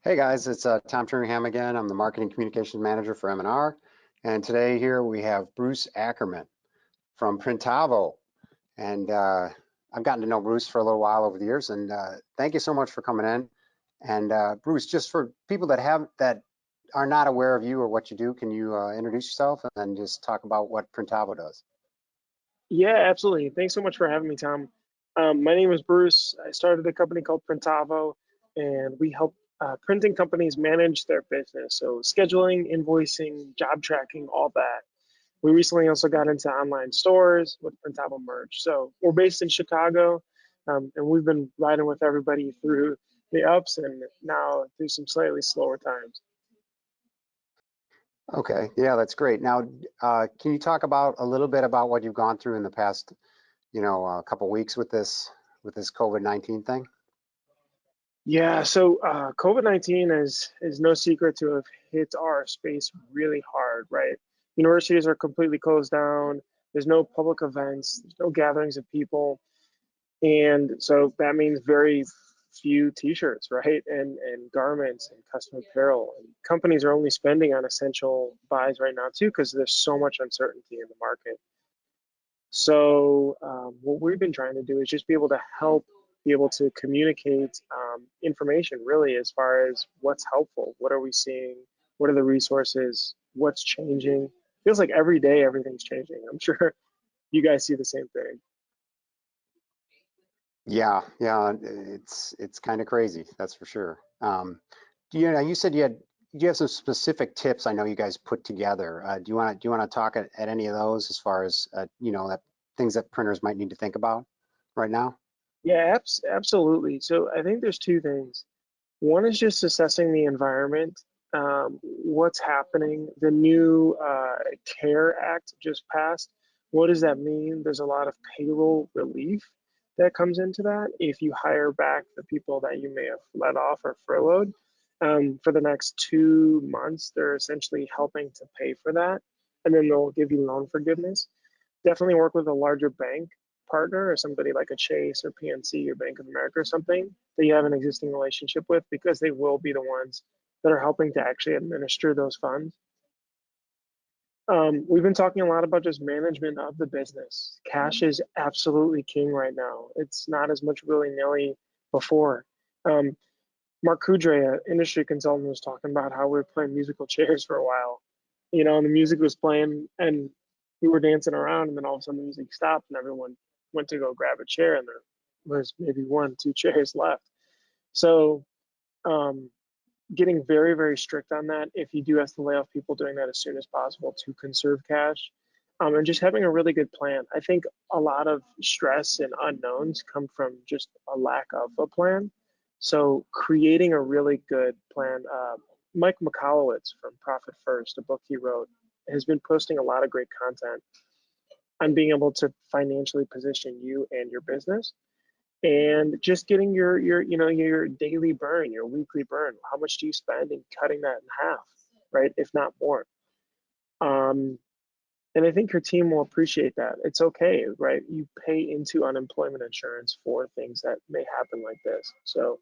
Hey guys, it's Tom Turnham again. I'm the Marketing Communications Manager for M&R. And today here we have Bruce Ackerman from Printavo. And I've gotten to know Bruce for a little while over the years. And thank you so much for coming in. And Bruce, just for people that are not aware of you or what you do, can you introduce yourself and then just talk about what Printavo does? Yeah, absolutely. Thanks so much for having me, Tom. My name is Bruce. I started a company called Printavo, and we help printing companies manage their business. So scheduling, invoicing, job tracking, all that. We recently also got into online stores with Printavo Merch. So we're based in Chicago, and we've been riding with everybody through the ups and now through some slightly slower times. Okay, yeah, that's great. Now, can you talk about a little bit about what you've gone through in the past, couple weeks with this COVID-19 thing? Yeah, so COVID-19 is no secret to have hit our space really hard, right? Universities are completely closed down. There's no public events, there's no gatherings of people. And so that means very few t-shirts, right? And garments and custom apparel. And companies are only spending on essential buys right now too, because there's so much uncertainty in the market. So what we've been trying to do is just be able to help be able to communicate information really as far as what's helpful, what are we seeing, what are the resources, what's changing. Feels like every day everything's changing. I'm sure you guys see the same thing. Yeah, yeah, it's kind of crazy, that's for sure. You said you have some specific tips I know you guys put together. Do you want to talk at any of those as far as that things that printers might need to think about right now? Yeah, absolutely. So I think there's two things. One is just assessing the environment, what's happening. The new CARE Act just passed. What does that mean? There's a lot of payroll relief that comes into that if you hire back the people that you may have let off or furloughed. For the next 2 months, they're essentially helping to pay for that, and then they'll give you loan forgiveness. Definitely work with a larger bank partner or somebody like a Chase or PNC or Bank of America or something that you have an existing relationship with, because they will be the ones that are helping to actually administer those funds. We've been talking a lot about just management of the business. Cash is absolutely king right now. It's not as much willy-nilly before. Um, Mark Kudre, an industry consultant, was talking about how we were playing musical chairs for a while, and the music was playing and we were dancing around, and then all of a sudden the music stopped and everyone went to go grab a chair and there was maybe one, two chairs left. So um, getting very, very strict on that. If you do have to lay off people, doing that as soon as possible to conserve cash, and just having a really good plan. I think a lot of stress and unknowns come from just a lack of a plan. So creating a really good plan. Mike McCallowitz from Profit First, a book he wrote, has been posting a lot of great content on being able to financially position you and your business, and just getting your daily burn, your weekly burn. How much do you spend, and cutting that in half, right? If not more. Um, and I think your team will appreciate that. It's okay, right? You pay into unemployment insurance for things that may happen like this. So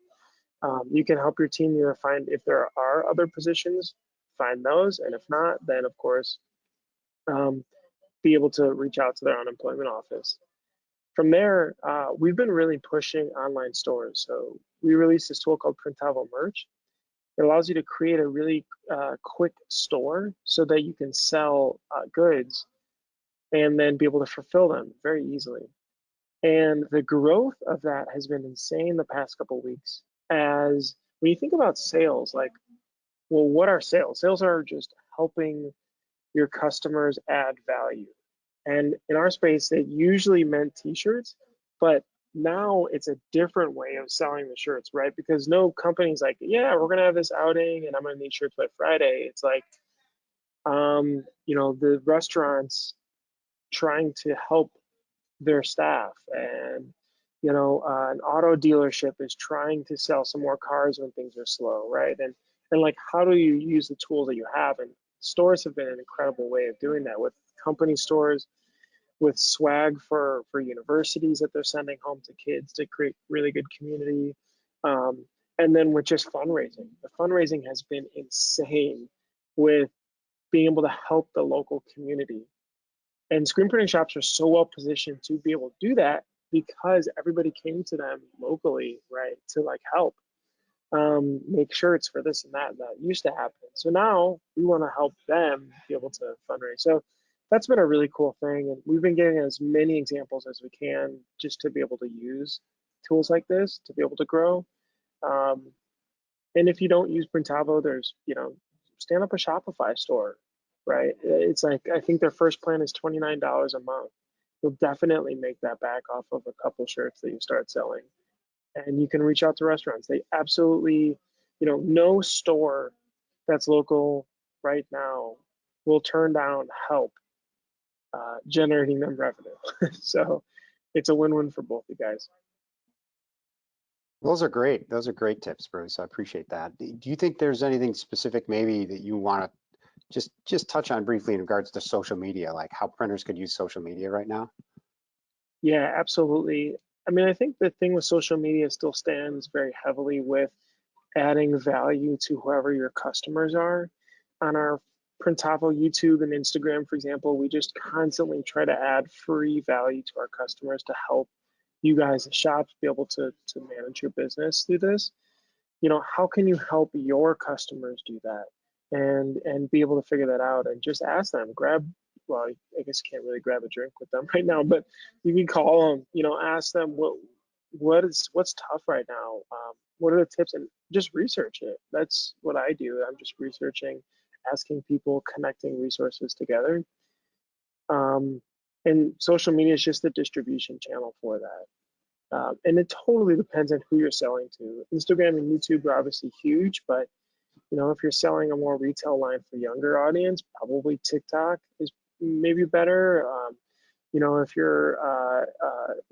you can help your team either find, if there are other positions, find those, and if not, then of course um, be able to reach out to their unemployment office. From there, we've been really pushing online stores. So we released this tool called Printavo Merch. It allows you to create a really quick store so that you can sell goods and then be able to fulfill them very easily. And the growth of that has been insane the past couple of weeks. As when you think about sales, like, well, what are sales? Sales are just helping your customers add value. And in our space, it usually meant t-shirts, but now it's a different way of selling the shirts, right? Because no company's like, yeah, we're gonna have this outing and I'm gonna need shirts by Friday. It's like, the restaurants trying to help their staff, and an auto dealership is trying to sell some more cars when things are slow, right? And like, how do you use the tools that you have? And stores have been an incredible way of doing that, with company stores, with swag for universities that they're sending home to kids to create really good community, um, And then with just fundraising, the fundraising has been insane with being able to help the local community. And screen printing shops are so well positioned to be able to do that because everybody came to them locally, right, to like help make shirts for this and that used to happen. So now we want to help them be able to fundraise. So that's been a really cool thing. And we've been getting as many examples as we can just to be able to use tools like this to be able to grow. Um, and if you don't use Printavo, there's, stand up a Shopify store, right? It's like, I think their first plan is $29 a month. You'll definitely make that back off of a couple shirts that you start selling. And you can reach out to restaurants. They absolutely, no store that's local right now will turn down help generating them revenue. So it's a win-win for both you guys. Those are great. Those are great tips, Bruce. I appreciate that. Do you think there's anything specific maybe that you want to just touch on briefly in regards to social media, like how printers could use social media right now? Yeah, absolutely. I mean, I think the thing with social media still stands very heavily with adding value to whoever your customers are. On our Printavo YouTube and Instagram, for example, we just constantly try to add free value to our customers to help you guys as shops be able to manage your business through this. How can you help your customers do that and be able to figure that out and just ask them, well, I guess you can't really grab a drink with them right now, but you can call them, ask them what's tough right now. What are the tips, and just research it. That's what I do. I'm just researching, asking people, connecting resources together. Um, and social media is just the distribution channel for that. And it totally depends on who you're selling to. Instagram and YouTube are obviously huge, but if you're selling a more retail line for younger audience, probably TikTok is maybe better. If you're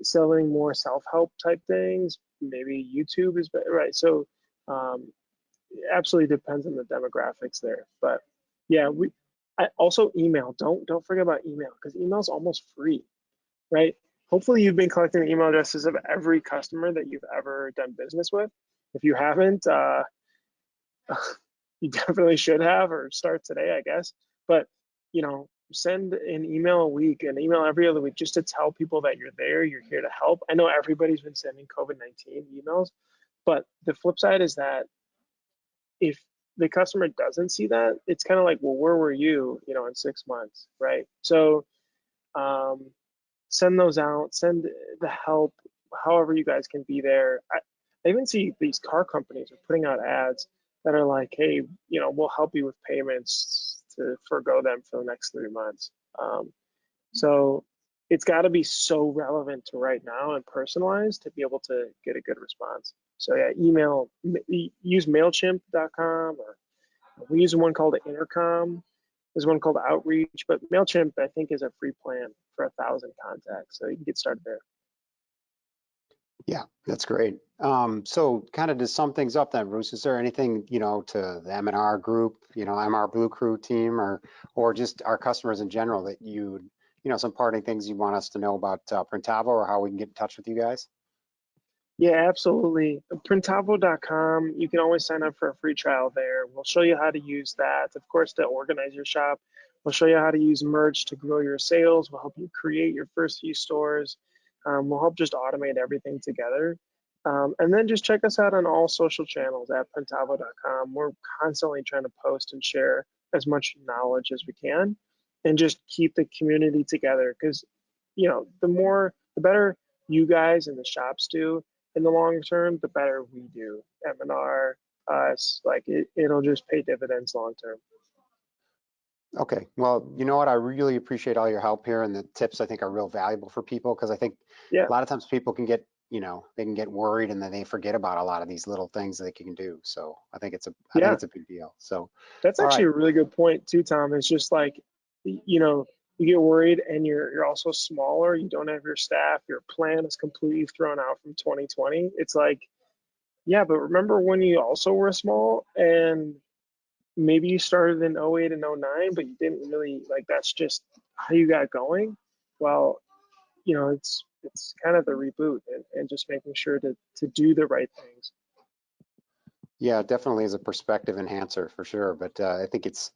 selling more self-help type things, maybe YouTube is better, right? So it absolutely depends on the demographics there. But yeah, I also email. Don't forget about email, because email is almost free, right? Hopefully you've been collecting the email addresses of every customer that you've ever done business with. If you haven't, you definitely should have, or start today, I guess. But, send an email a week, an email every other week, just to tell people that you're there, you're here to help. I know everybody's been sending COVID-19 emails, but the flip side is that if the customer doesn't see that, it's kind of like, well, where were you, in 6 months, right? So um, send those out, send the help, however you guys can be there. I even see these car companies are putting out ads that are like, hey, we'll help you with payments to forego them for the next 3 months. So it's got to be so relevant to right now and personalized to be able to get a good response. So yeah, use MailChimp.com, or we use one called Intercom. There's one called Outreach, but MailChimp, I think, is a free plan for 1,000 contacts. So you can get started there. Yeah, that's great. So kind of to sum things up then, Bruce, is there anything, to the M&R group, M&R Blue Crew team, or just our customers in general that some parting things you want us to know about Printavo, or how we can get in touch with you guys? Yeah, absolutely. Printavo.com, you can always sign up for a free trial there. We'll show you how to use that, of course, to organize your shop. We'll show you how to use merch to grow your sales. We'll help you create your first few stores. We'll help just automate everything together. And then just check us out on all social channels at Printavo.com. We're constantly trying to post and share as much knowledge as we can and just keep the community together, because, the better you guys and the shops do in the long term, the better we do. M&R, us, like it'll just pay dividends long term. Okay, well, you know what? I really appreciate all your help here, and the tips I think are real valuable for people, because I think Yeah, a lot of times people can get, they can get worried, and then they forget about a lot of these little things that they can do. So I think yeah. it's a big deal. So, That's all actually right. a really good point too, Tom. It's just like, you get worried and you're also smaller. You don't have your staff. Your plan is completely thrown out from 2020. It's like, yeah, but remember when you also were small and maybe you started in '08 and '09, but you didn't really like, that's just how you got going. Well, it's kind of the reboot, and just making sure to do the right things. Yeah, definitely is a perspective enhancer for sure. But I think it's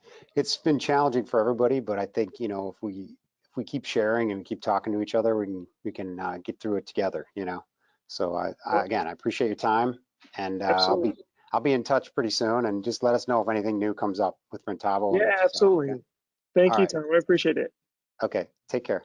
been challenging for everybody. But I think, you know, if we keep sharing and we keep talking to each other, we can get through it together. You know. So Well, again, I appreciate your time, and absolutely. I'll be in touch pretty soon. And just let us know if anything new comes up with Printavo, and we'll Yeah, just okay. absolutely. Thank All you, right. Tom. I appreciate it. Okay. Take care.